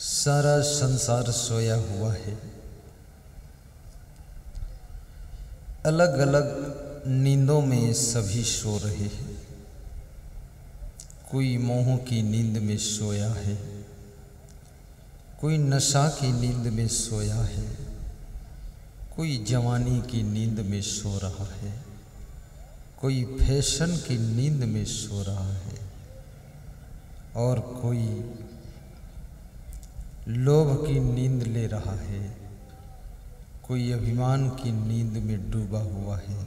सारा संसार सोया हुआ है। अलग अलग नींदों में सभी सो रहे हैं। कोई मोह की नींद में सोया है, कोई नशा की नींद में सोया है, कोई जवानी की नींद में सो रहा है, कोई फैशन की नींद में सो रहा है और कोई लोभ की नींद ले रहा है, कोई अभिमान की नींद में डूबा हुआ है,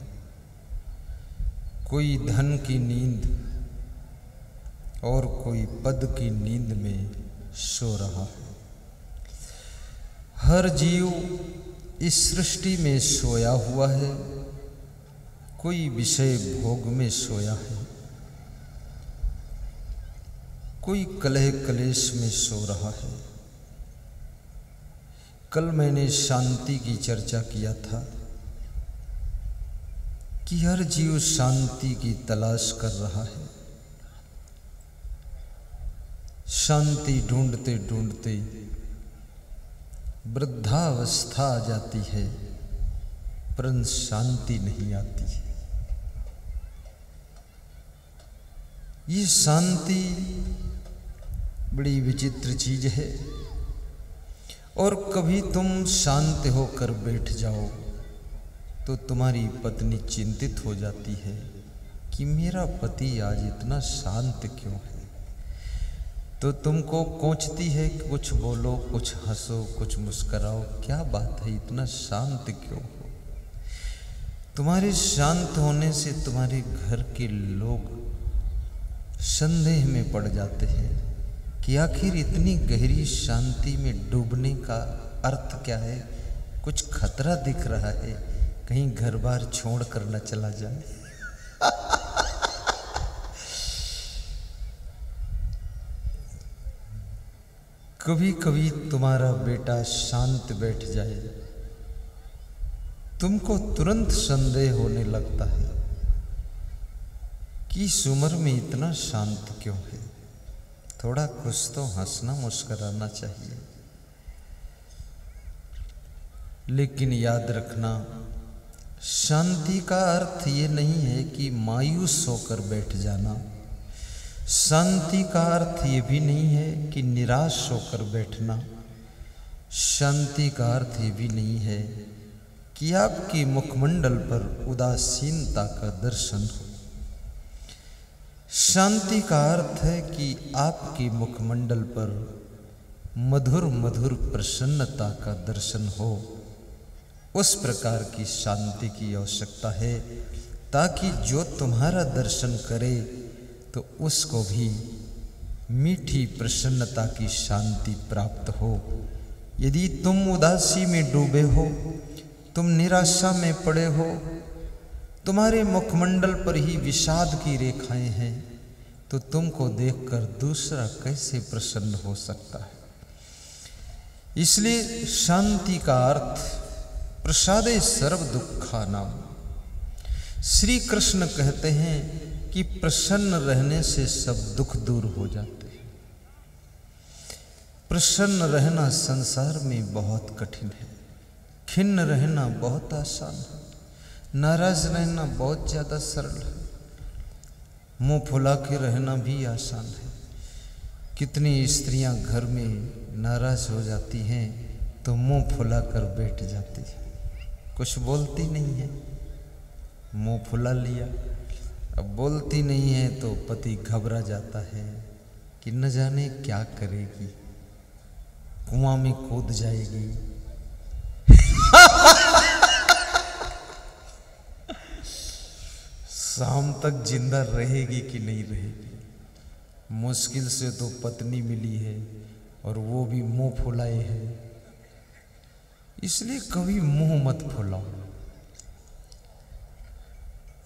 कोई धन की नींद और कोई पद की नींद में सो रहा है। हर जीव इस सृष्टि में सोया हुआ है। कोई विषय भोग में सोया है, कोई कलह कलेश में सो रहा है। कल मैंने शांति की चर्चा किया था कि हर जीव शांति की तलाश कर रहा है। शांति ढूंढते ढूंढते वृद्धावस्था आ जाती है, परंतु शांति नहीं आती है। ये शांति बड़ी विचित्र चीज है। और कभी तुम शांत होकर बैठ जाओ तो तुम्हारी पत्नी चिंतित हो जाती है कि मेरा पति आज इतना शांत क्यों है। तो तुमको कोंचती है कि कुछ बोलो, कुछ हंसो, कुछ मुस्कराओ, क्या बात है, इतना शांत क्यों हो। तुम्हारे शांत होने से तुम्हारे घर के लोग संदेह में पड़ जाते हैं कि आखिर इतनी गहरी शांति में डूबने का अर्थ क्या है। कुछ खतरा दिख रहा है, कहीं घर बार छोड़ कर न चला जाए। कभी कभी तुम्हारा बेटा शांत बैठ जाए, तुमको तुरंत संदेह होने लगता है कि इस उम्र में इतना शांत क्यों है। थोड़ा कुछ तो हंसना मुस्कुराना चाहिए। लेकिन याद रखना, शांति का अर्थ ये नहीं है कि मायूस होकर बैठ जाना। शांति का अर्थ ये भी नहीं है कि निराश होकर बैठना। शांति का अर्थ ये भी नहीं है कि आपके मुखमंडल पर उदासीनता का दर्शन हो। शांति का अर्थ है कि आपके मुखमंडल पर मधुर मधुर प्रसन्नता का दर्शन हो। उस प्रकार की शांति की आवश्यकता है ताकि जो तुम्हारा दर्शन करे तो उसको भी मीठी प्रसन्नता की शांति प्राप्त हो। यदि तुम उदासी में डूबे हो, तुम निराशा में पड़े हो, तुम्हारे मुखमंडल पर ही विषाद की रेखाएं हैं, तो तुमको देखकर दूसरा कैसे प्रसन्न हो सकता है। इसलिए शांति का अर्थ प्रसादे सर्व दुखानाम। श्री कृष्ण कहते हैं कि प्रसन्न रहने से सब दुख दूर हो जाते हैं। प्रसन्न रहना संसार में बहुत कठिन है, खिन्न रहना बहुत आसान है, नाराज रहना बहुत ज़्यादा सरल है, मुंह फुला के रहना भी आसान है। कितनी स्त्रियां घर में नाराज हो जाती हैं तो मुंह फुला कर बैठ जाती है, कुछ बोलती नहीं है, मुंह फुला लिया। अब बोलती नहीं है तो पति घबरा जाता है कि न जाने क्या करेगी, कुआं में कूद जाएगी। शाम तक जिंदा रहेगी कि नहीं रहेगी। मुश्किल से तो पत्नी मिली है और वो भी मुंह फुलाए है। इसलिए कभी मुंह मत फुलाओ।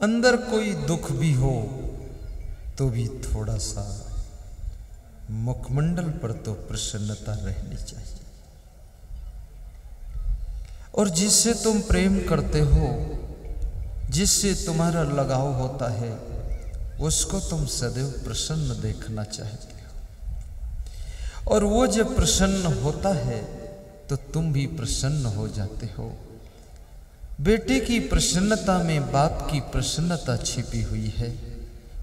अंदर कोई दुख भी हो तो भी थोड़ा सा मुखमंडल पर तो प्रसन्नता रहनी चाहिए। और जिससे तुम प्रेम करते हो, जिससे तुम्हारा लगाव होता है, उसको तुम सदैव प्रसन्न देखना चाहते हो। और वो जब प्रसन्न होता है तो तुम भी प्रसन्न हो जाते हो। बेटे की प्रसन्नता में बाप की प्रसन्नता छिपी हुई है।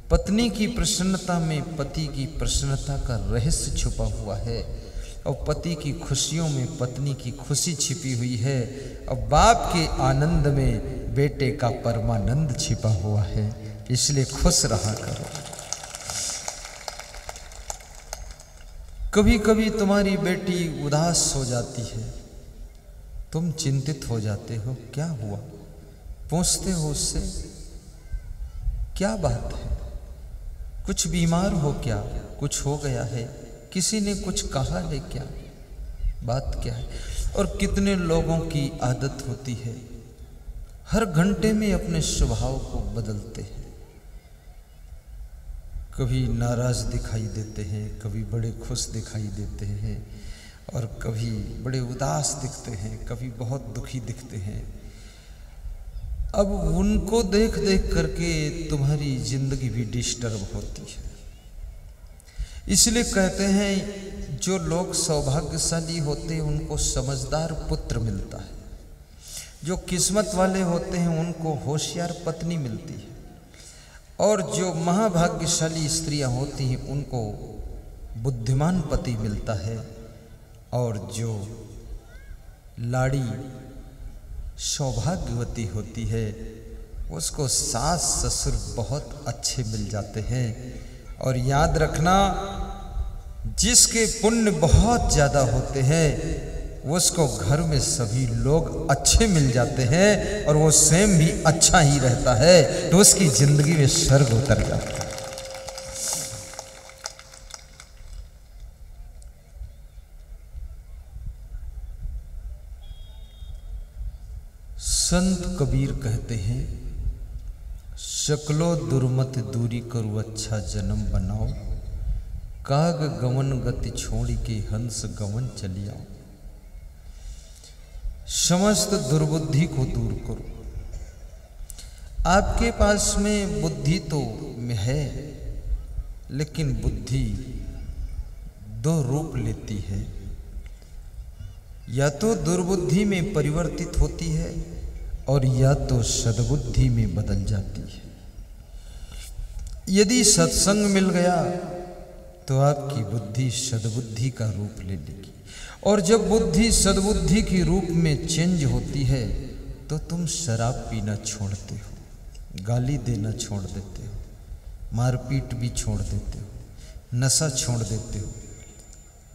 पत्नी की प्रसन्नता में पति की प्रसन्नता का रहस्य छुपा हुआ है। और पति की खुशियों में पत्नी की खुशी छिपी हुई है। और बाप के आनंद में बेटे का परमानंद छिपा हुआ है। इसलिए खुश रहा करो। कभी कभी तुम्हारी बेटी उदास हो जाती है, तुम चिंतित हो जाते हो, क्या हुआ? पूछते हो उससे, क्या बात है? कुछ बीमार हो क्या? कुछ हो गया है? किसी ने कुछ कहा है क्या? बात क्या है? और कितने लोगों की आदत होती है, हर घंटे में अपने स्वभाव को बदलते हैं। कभी नाराज दिखाई देते हैं, कभी बड़े खुश दिखाई देते हैं, और कभी बड़े उदास दिखते हैं, कभी बहुत दुखी दिखते हैं। अब उनको देख देख करके तुम्हारी जिंदगी भी डिस्टर्ब होती है। इसलिए कहते हैं जो लोग सौभाग्यशाली होते हैं उनको समझदार पुत्र मिलता है, जो किस्मत वाले होते हैं उनको होशियार पत्नी मिलती है, और जो महाभाग्यशाली स्त्रियां होती हैं उनको बुद्धिमान पति मिलता है, और जो लाड़ी सौभाग्यवती होती है उसको सास ससुर बहुत अच्छे मिल जाते हैं। और याद रखना, जिसके पुण्य बहुत ज़्यादा होते हैं उसको घर में सभी लोग अच्छे मिल जाते हैं, और वो स्वयं भी अच्छा ही रहता है, तो उसकी जिंदगी में स्वर्ग उतर जाता है। संत कबीर कहते हैं, शकलो दुर्मत दूरी करू अच्छा जन्म बनाओ, काग गमन गति छोड़ के हंस गमन चलियाओ। समस्त दुर्बुद्धि को दूर करो। आपके पास में बुद्धि तो है, लेकिन बुद्धि दो रूप लेती है, या तो दुर्बुद्धि में परिवर्तित होती है और या तो सद्बुद्धि में बदल जाती है। यदि सत्संग मिल गया तो आपकी बुद्धि सद्बुद्धि का रूप ले लेगी, और जब बुद्धि सद्बुद्धि के रूप में चेंज होती है तो तुम शराब पीना छोड़ते हो, गाली देना छोड़ देते हो, मारपीट भी छोड़ देते हो, नशा छोड़ देते हो,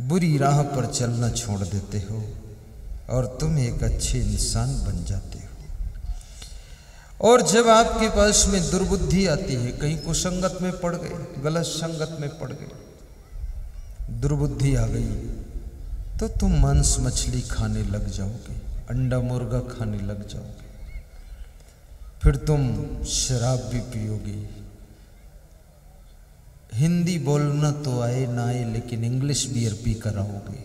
बुरी राह पर चलना छोड़ देते हो, और तुम एक अच्छे इंसान बन जाते हो। और जब आपके पास में दुर्बुद्धि आती है, कहीं कुसंगत में पड़ गए, गलत संगत में पड़ गए, दुर्बुद्धि आ गई, तो तुम मांस मछली खाने लग जाओगे, अंडा मुर्गा खाने लग जाओगे, फिर तुम शराब भी पियोगे। हिंदी बोलना तो आए ना आए, लेकिन इंग्लिश बियर पी कर आओगे,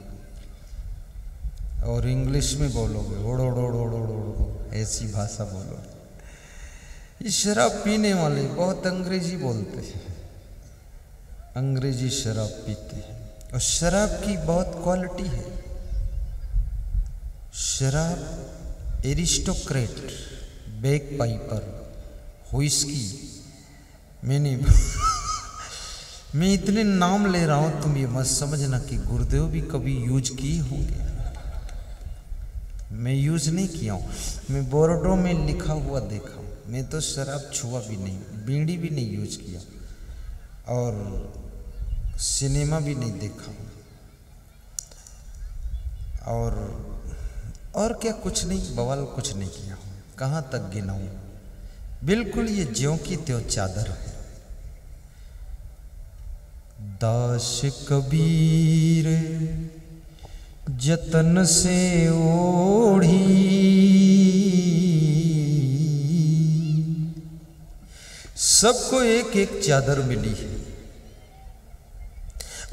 और इंग्लिश में बोलोगे, ओड़ो ओड़ो ओड़ो ओड़ो, ऐसी भाषा बोलोगे। ये शराब पीने वाले बहुत अंग्रेजी बोलते हैं, अंग्रेजी शराब पीते हैं, और शराब की बहुत क्वालिटी है। शराब एरिस्टोक्रेट, बैक पाइपर, व्हिस्की, मैं इतने नाम ले रहा हूं, तुम ये मत समझना कि गुरुदेव भी कभी यूज किए होंगे। मैं यूज नहीं किया हूं, मैं बोर्डों में लिखा हुआ देखा हूं। मैं तो शराब छुआ भी नहीं, बीड़ी भी नहीं यूज किया, और सिनेमा भी नहीं देखा, और क्या कुछ नहीं, बवाल कुछ नहीं किया। कहाँ तक गिनाऊं? बिल्कुल ये ज्यों की त्यों चादर है। दास कबीर जतन से ओढ़ी, सबको एक एक चादर मिली है,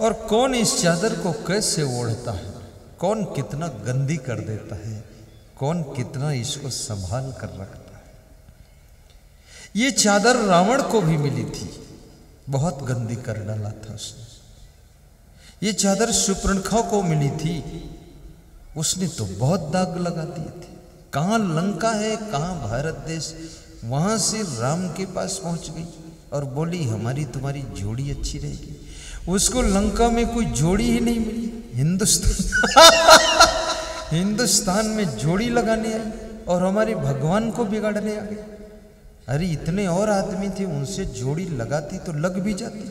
और कौन इस चादर को कैसे ओढ़ता है, कौन कितना गंदी कर देता है, कौन कितना इसको संभाल कर रखता है। ये चादर रावण को भी मिली थी, बहुत गंदी कर डाला था उसने। ये चादर शूर्पणखा को मिली थी, उसने तो बहुत दाग लगा दिए थे। कहाँ लंका है, कहाँ भारत देश। वहां से राम के पास पहुंच गई और बोली हमारी तुम्हारी जोड़ी अच्छी रहेगी। उसको लंका में कोई जोड़ी ही नहीं मिली, हिंदुस्तान में जोड़ी लगाने आई और हमारे भगवान को बिगाड़ने आ गई। अरे इतने और आदमी थे, उनसे जोड़ी लगाती तो लग भी जाती,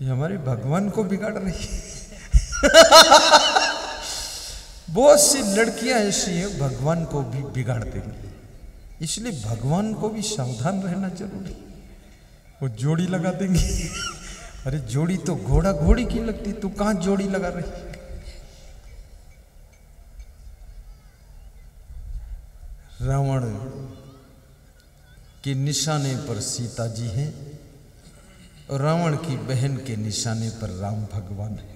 ये हमारे भगवान को बिगाड़ रही। बहुत सी लड़कियां ऐसी हैं भगवान को भी बिगाड़ देंगी, इसलिए भगवान को भी सावधान रहना जरूरी। वो जोड़ी लगा देंगे। अरे जोड़ी तो घोड़ा घोड़ी की लगती, तू कहां जोड़ी लगा रही। रावण के निशाने पर सीता जी हैं और रावण की बहन के निशाने पर राम भगवान है।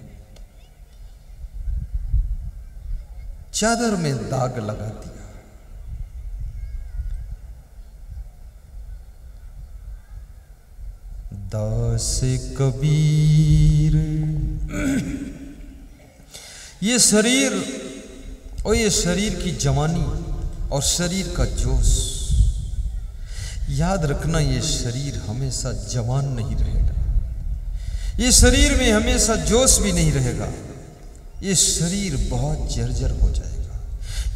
चादर में दाग लगा दिया। दास कबीर। ये शरीर और ये शरीर की जवानी और शरीर का जोश, याद रखना ये शरीर हमेशा जवान नहीं रहेगा, ये शरीर में हमेशा जोश भी नहीं रहेगा, ये शरीर बहुत जर्जर हो जाएगा।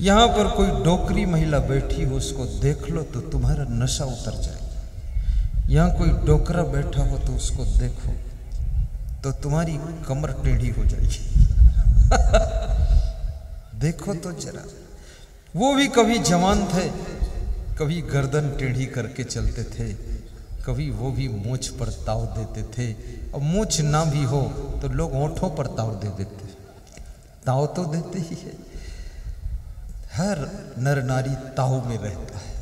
यहां पर कोई डोकरी महिला बैठी हो, उसको देख लो तो तुम्हारा नशा उतर जाएगा। यहां कोई डोकरा बैठा हो तो उसको देखो तो तुम्हारी कमर टेढ़ी हो जाएगी। देखो तो जरा, वो भी कभी जवान थे, कभी गर्दन टेढ़ी करके चलते थे, कभी वो भी मूंछ पर ताव देते थे, और मूंछ ना भी हो तो लोग होठों पर ताव दे देते। ताव तो देते ही है, हर नर नारी ताव में रहता है।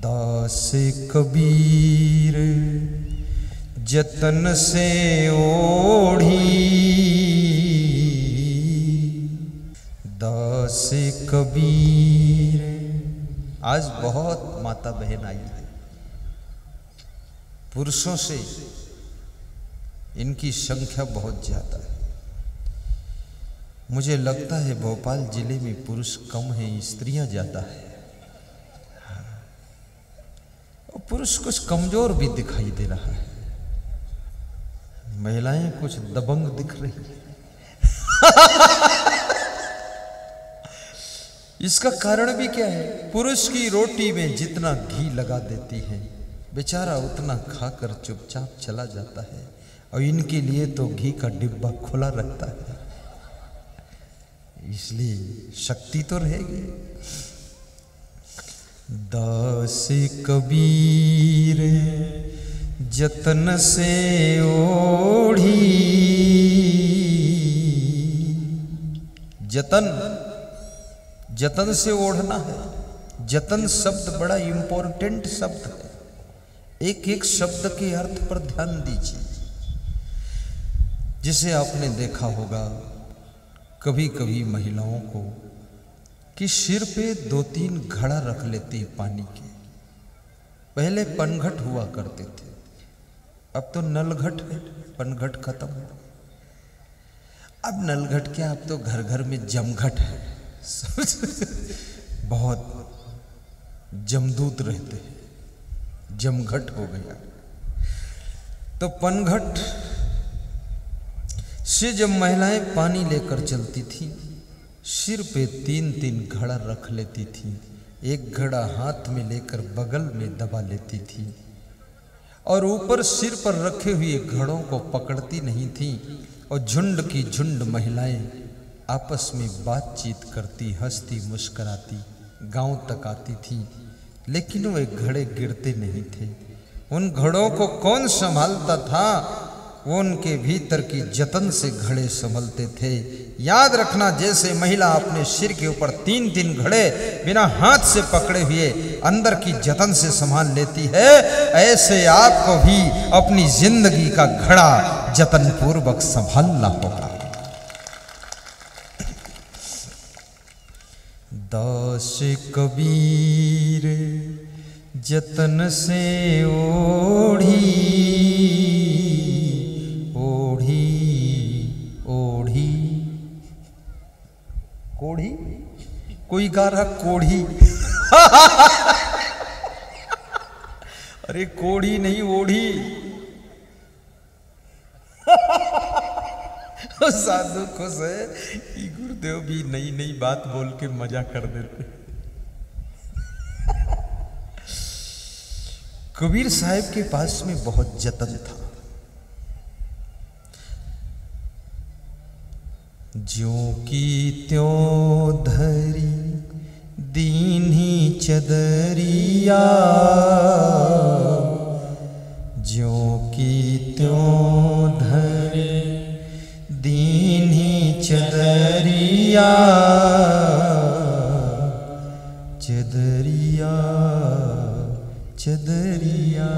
दास कबीर जतन से ओढ़ी, दास कबीर। आज बहुत माता बहन आई है, पुरुषों से इनकी संख्या बहुत ज्यादा है। मुझे लगता है भोपाल जिले में पुरुष कम हैं, स्त्रियां ज्यादा है। और पुरुष कुछ कमजोर भी दिखाई दे रहा है, महिलाएं कुछ दबंग दिख रही है। इसका कारण भी क्या है? पुरुष की रोटी में जितना घी लगा देती है, बेचारा उतना खाकर चुपचाप चला जाता है, और इनके लिए तो घी का डिब्बा खुला रहता है, इसलिए शक्ति तो रहेगी। दास कबीर जतन से ओढ़ी। जतन, जतन से ओढ़ना है। जतन शब्द बड़ा इंपॉर्टेंट शब्द है, एक एक शब्द के अर्थ पर ध्यान दीजिए। जिसे आपने देखा होगा कभी कभी महिलाओं को कि सिर पे 2-3 घड़ा रख लेती है पानी के। पहले पनघट हुआ करते थे, अब तो नलघट है, पनघट खत्म है। अब नलघट क्या, अब तो घर घर में जमघट है। बहुत जमदूत रहते हैं, जमघट हो गया। तो पनघट से जब महिलाएं पानी लेकर चलती थी, सिर पे 3-3 घड़ा रख लेती थी। एक घड़ा हाथ में लेकर बगल में दबा लेती थी, और ऊपर सिर पर रखे हुए घड़ों को पकड़ती नहीं थी, और झुंड की झुंड महिलाएं आपस में बातचीत करती, हंसती मुस्कराती गांव तक आती थी। लेकिन वे घड़े गिरते नहीं थे। उन घड़ों को कौन संभालता था? वो उनके भीतर की जतन से घड़े संभलते थे। याद रखना, जैसे महिला अपने सिर के ऊपर 3-3 घड़े बिना हाथ से पकड़े हुए अंदर की जतन से संभाल लेती है, ऐसे आपको भी अपनी जिंदगी का घड़ा जतन पूर्वक संभालना होगा। दास कबीर जतन से ओढ़ी, ओढ़ी कोढ़ी, कोई गा रहा कोढ़ी। अरे कोढ़ी नहीं, ओढ़ी। साधु खुश है कि गुरुदेव भी नई नई बात बोल के मजा कर देते। कबीर साहब के पास में बहुत जतन था। ज्यों की त्यों धरी दीन्ही चदरिया, ज्यों की त्यों धरी दीन्ही चदरिया, चदरिया चदरिया,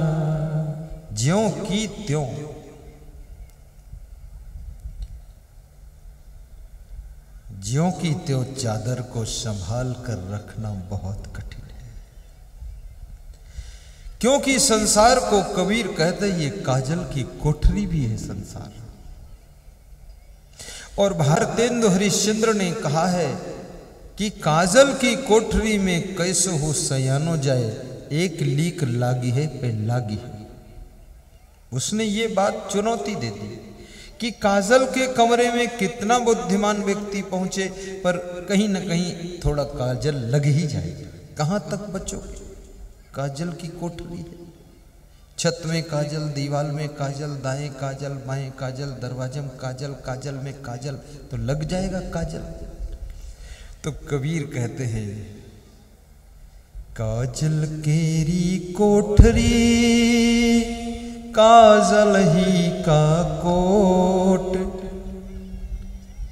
ज्यों की त्यों। ज्यों की त्यों चादर को संभाल कर रखना बहुत कठिन है, क्योंकि संसार को कबीर कहते ये काजल की कोठरी भी है संसार। और भारतेंदु हरिश्चंद्र ने कहा है कि काजल की कोठरी में कैसे हो सयानो जाए, एक लीक लागी है पे लागी है। उसने ये बात चुनौती दे दी कि काजल के कमरे में कितना बुद्धिमान व्यक्ति पहुंचे, पर कहीं ना कहीं थोड़ा काजल लग ही जाएगा। कहां तक बचोगे? काजल की कोठरी है, छत में काजल, दीवार में काजल, दाएं काजल, बाएं काजल, दरवाजे में काजल, काजल में काजल, तो लग जाएगा काजल। तो कबीर कहते हैं काजल केरी कोठरी, काजल ही का कोट,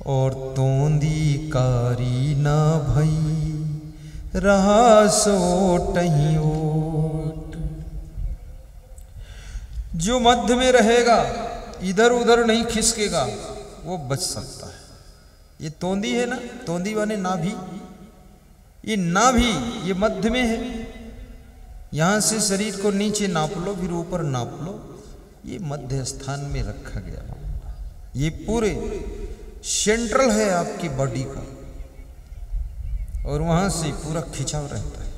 और तोंदी कारी ना भई, रहा सोट ही ओट। जो मध्य में रहेगा, इधर उधर नहीं खिसकेगा, वो बच सकता है। ये तोंदी है ना, तोंदी वाले नाभि, ये नाभि ये मध्य में है। यहां से शरीर को नीचे नाप लो, फिर ऊपर नाप लो, ये मध्य स्थान में रखा गया। ये पूरे सेंट्रल है आपकी बॉडी का, और वहां से पूरा खिंचाव रहता है।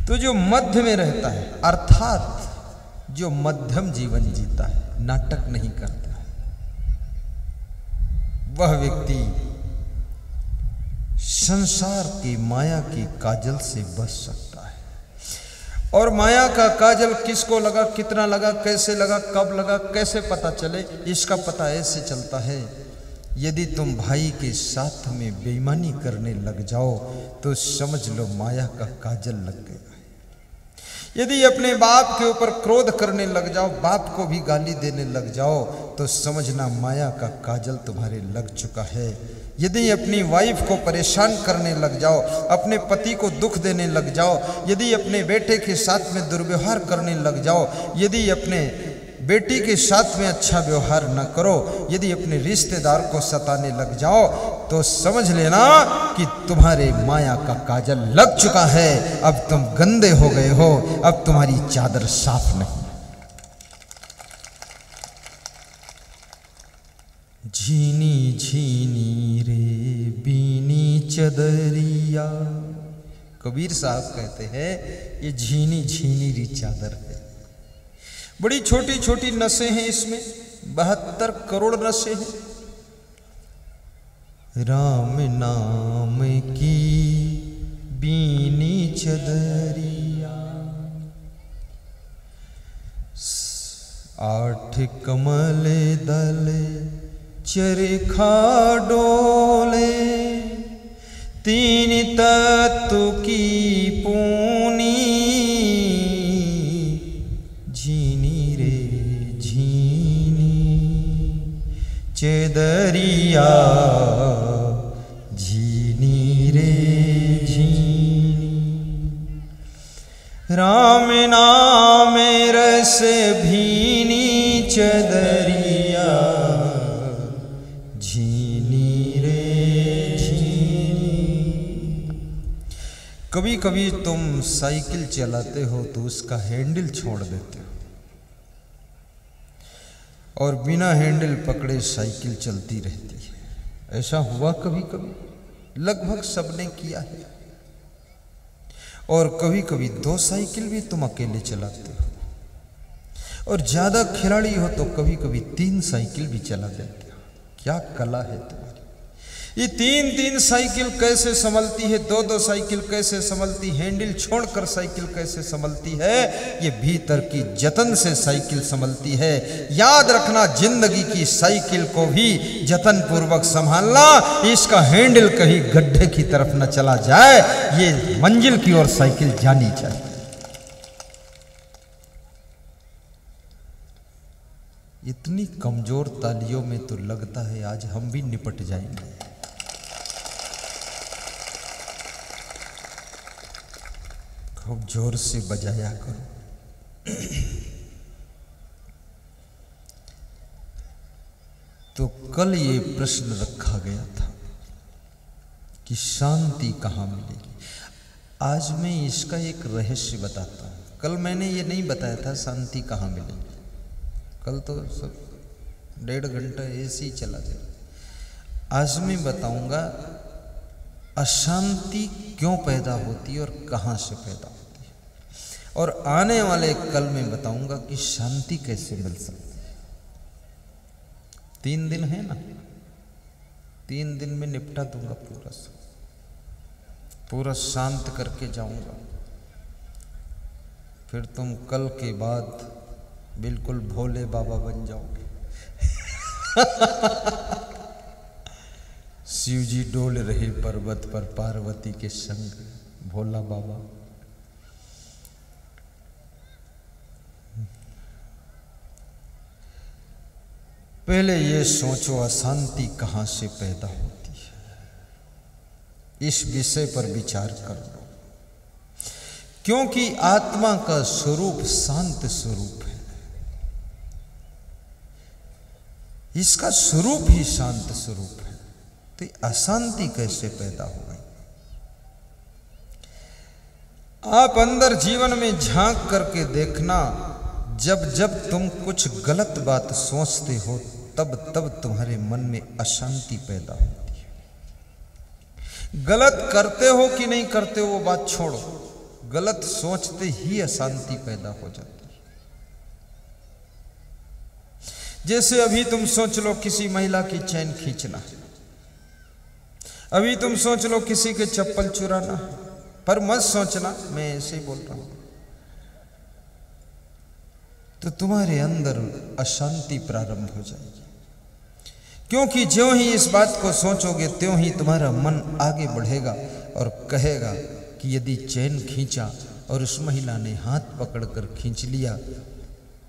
तो जो मध्य में रहता है, अर्थात जो मध्यम जीवन जीता है, नाटक नहीं करता है, वह व्यक्ति संसार की माया की काजल से बच सकता है। और माया का काजल किसको लगा, कितना लगा, कैसे लगा, कब लगा, कैसे पता चले? इसका पता ऐसे चलता है, यदि तुम भाई के साथ में बेईमानी करने लग जाओ तो समझ लो माया का काजल लग गया है। यदि अपने बाप के ऊपर क्रोध करने लग जाओ, बाप को भी गाली देने लग जाओ, तो समझना माया का काजल तुम्हारे लग चुका है। यदि अपनी वाइफ को परेशान करने लग जाओ, अपने पति को दुख देने लग जाओ, यदि अपने बेटे के साथ में दुर्व्यवहार करने लग जाओ, यदि अपने बेटी के साथ में अच्छा व्यवहार न करो, यदि अपने रिश्तेदार को सताने लग जाओ, तो समझ लेना कि तुम्हारे माया का काजल लग चुका है। अब तुम गंदे हो गए हो, अब तुम्हारी चादर साफ नहीं। झीनी झीनी रे बीनी चदरिया, कबीर साहब कहते हैं ये झीनी झीनी री चादर है। बड़ी छोटी छोटी नसें हैं इसमें, 72 करोड़ नसें हैं। राम नाम की बीनी चदरिया, 8 कमल दल चरखा डोले, 3 तत्व की पूनी, झीनी रे झीनी चदरिया, झीनी रे झीनी। राम नाम रस भीनी चदरिया, झीनी रे झीनी। कभी कभी तुम साइकिल चलाते हो तो उसका हैंडल छोड़ देते हो, और बिना हैंडल पकड़े साइकिल चलती रहती है। ऐसा हुआ कभी कभी? लगभग सबने किया है। और कभी कभी 2 साइकिल भी तुम अकेले चलाते हो, और ज्यादा खिलाड़ी हो तो कभी कभी 3 साइकिल भी चला देते हो। क्या कला है तुम्हारी! ये 3-3 साइकिल कैसे संभलती है, 2-2 साइकिल कैसे संभलती, हैंडल छोड़कर साइकिल कैसे संभलती है, ये भीतर की जतन से साइकिल संभलती है। याद रखना, जिंदगी की साइकिल को भी जतन पूर्वक संभालना, इसका हैंडल कहीं गड्ढे की तरफ न चला जाए, ये मंजिल की ओर साइकिल जानी चाहिए। इतनी कमजोर तालियों में तो लगता है आज हम भी निपट जाएंगे। खूब जोर से बजाया करो। तो कल ये प्रश्न रखा गया था कि शांति कहाँ मिलेगी। आज मैं इसका एक रहस्य बताता हूँ। कल मैंने ये नहीं बताया था शांति कहाँ मिलेगी, कल तो सब 1.5 घंटा ऐसे ही चला गया। आज मैं बताऊंगा अशांति क्यों पैदा होती है और कहाँ से पैदा होती है, और आने वाले कल में बताऊंगा कि शांति कैसे मिल सकती है। 3 दिन है ना, 3 दिन में निपटा दूंगा पूरा शांत करके जाऊंगा। फिर तुम कल के बाद बिल्कुल भोले बाबा बन जाओगे। शिव जी डोल रहे पर्वत पर पार्वती के संग, भोला बाबा। पहले ये सोचो अशांति कहाँ से पैदा होती है, इस विषय पर विचार कर लो। क्योंकि आत्मा का स्वरूप शांत स्वरूप है, इसका स्वरूप ही शांत स्वरूप है, तो अशांति कैसे पैदा हो गई? आप अंदर जीवन में झांक करके देखना, जब जब तुम कुछ गलत बात सोचते हो तब तब तुम्हारे मन में अशांति पैदा होती है। गलत करते हो कि नहीं करते हो वो बात छोड़ो, गलत सोचते ही अशांति पैदा हो जाती है। जैसे अभी तुम सोच लो किसी महिला की चैन खींचना, अभी तुम सोच लो किसी के चप्पल चुराना, पर मत सोचना, मैं ऐसे ही बोल रहा हूं, तो तुम्हारे अंदर अशांति प्रारंभ हो जाएगी। क्योंकि ज्यों ही इस बात को सोचोगे त्यों ही तुम्हारा मन आगे बढ़ेगा और कहेगा कि यदि चैन खींचा और उस महिला ने हाथ पकड़कर खींच लिया,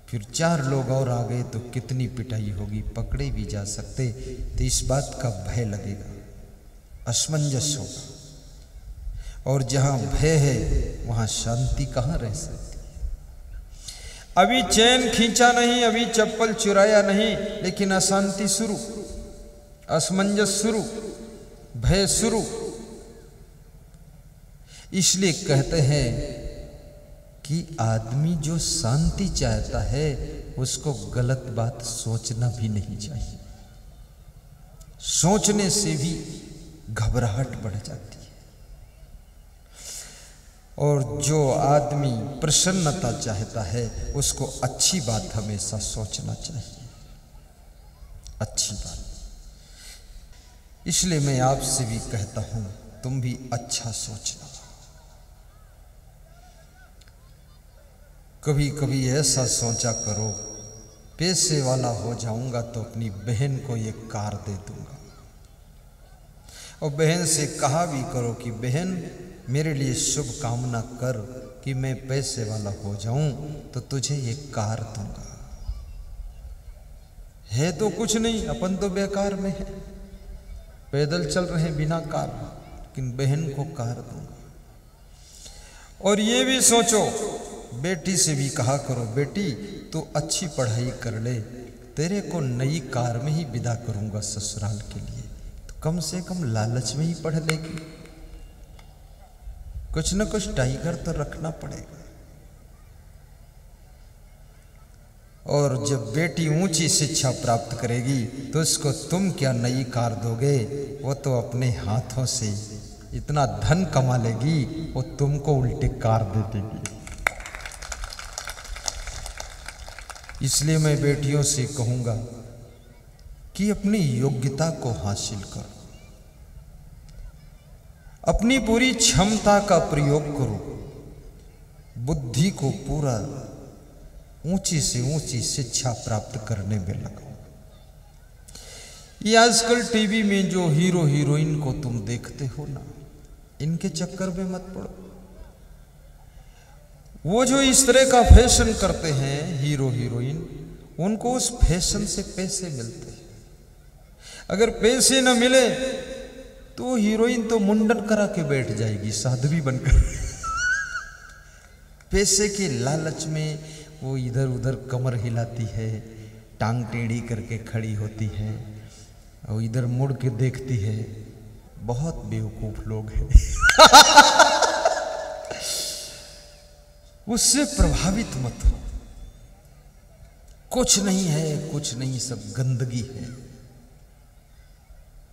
फिर 4 लोग और आ गए तो कितनी पिटाई होगी, पकड़े भी जा सकते, तो इस बात का भय लगेगा, असमंजस होगा। और जहां भय है वहां शांति कहां रह सकती? अभी चैन खींचा नहीं, अभी चप्पल चुराया नहीं, लेकिन अशांति शुरू, असमंजस शुरू, भय शुरू। इसलिए कहते हैं कि आदमी जो शांति चाहता है उसको गलत बात सोचना भी नहीं चाहिए। सोचने से भी घबराहट बढ़ जाती है। और जो आदमी प्रसन्नता चाहता है उसको अच्छी बात हमेशा सोचना चाहिए, अच्छी बात। इसलिए मैं आपसे भी कहता हूं, तुम भी अच्छा सोचना। कभी कभी ऐसा सोचा करो, पैसे वाला हो जाऊंगा तो अपनी बहन को ये कार दे दूंगा, और बहन से कहा भी करो कि बहन मेरे लिए शुभ कामना कर कि मैं पैसे वाला हो जाऊं तो तुझे ये कार दूंगा। है तो कुछ नहीं, अपन तो बेकार में है, पैदल चल रहे बिना कार, लेकिन बहन को कार दूंगा। और ये भी सोचो, बेटी से भी कहा करो, बेटी तू अच्छी पढ़ाई कर ले, तेरे को नई कार में ही विदा करूंगा ससुराल के लिए, तो कम से कम लालच में ही पढ़ लेगी, कुछ न कुछ टाइगर तो रखना पड़ेगा। और जब बेटी ऊंची शिक्षा प्राप्त करेगी तो उसको तुम क्या नई कार दोगे, वो तो अपने हाथों से इतना धन कमा लेगी वो तुमको उल्टे कार दे देगी। इसलिए मैं बेटियों से कहूंगा कि अपनी योग्यता को हासिल करो, अपनी पूरी क्षमता का प्रयोग करो, बुद्धि को पूरा ऊंची से ऊंची शिक्षा प्राप्त करने में लगाओ। ये आजकल टीवी में जो हीरो हीरोइन को तुम देखते हो ना, इनके चक्कर में मत पड़ो। वो जो इस तरह का फैशन करते हैं हीरो हीरोइन, उनको उस फैशन से पैसे मिलते हैं। अगर पैसे न मिले तो हीरोइन तो मुंडन करा के बैठ जाएगी साध्वी बनकर। पैसे के लालच में वो इधर उधर कमर हिलाती है, टांग टेढ़ी करके खड़ी होती है और इधर मुड़ के देखती है। बहुत बेवकूफ लोग हैं। उससे प्रभावित मत हो। कुछ नहीं है, कुछ नहीं, सब गंदगी है।